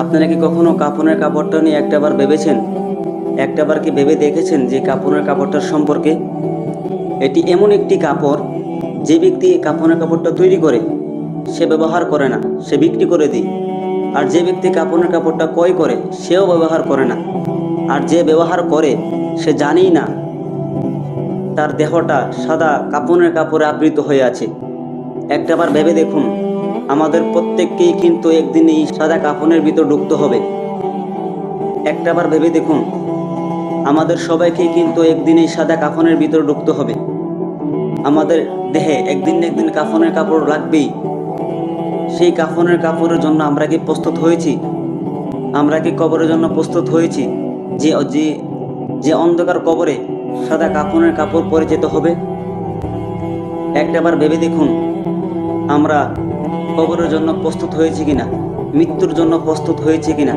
আপনারা কি কখনো কাফনের কাপড়টা নিয়ে একটাবার ভেবেছেন? একটাবার কি ভেবে দেখেছেন যে কাফনের কাপড়টার সম্পর্কে? এটি এমন একটি কাপড়, যে ব্যক্তি কাফনের কাপড়টা তৈরি করে সে ব্যবহার করে না, সে বিক্রি করে দেয়। আর যে ব্যক্তি কাফনের কাপড়টা ক্রয় করে সেও ব্যবহার করে না। আর যে ব্যবহার করে সে জানেই না তার দেহটা সাদা কাফনের কাপড়ে আবৃত হয়ে আছে। একটাবার ভেবে দেখুন, আমাদের প্রত্যেককেই কিন্তু একদিন এই সাদা কাফনের ভিতর ঢুকতে হবে। একটাবার ভেবে দেখুন, আমাদের সবাইকেই কিন্তু একদিন এই সাদা কাফনের ভিতর ঢুকতে হবে। আমাদের দেহে একদিন না একদিন কাফনের কাপড় লাগবেই। সেই কাফনের কাপড়ের জন্য আমরা কি প্রস্তুত হয়েছি? আমরা কি কবরের জন্য প্রস্তুত হয়েছি? যে যে যে অন্ধকার কবরে সাদা কাফনের কাপড় পরে যেতে হবে। একটাবার ভেবে দেখুন, আমরা কবরের জন্য প্রস্তুত হয়েছি কিনা, মৃত্যুর জন্য প্রস্তুত হয়েছি কিনা।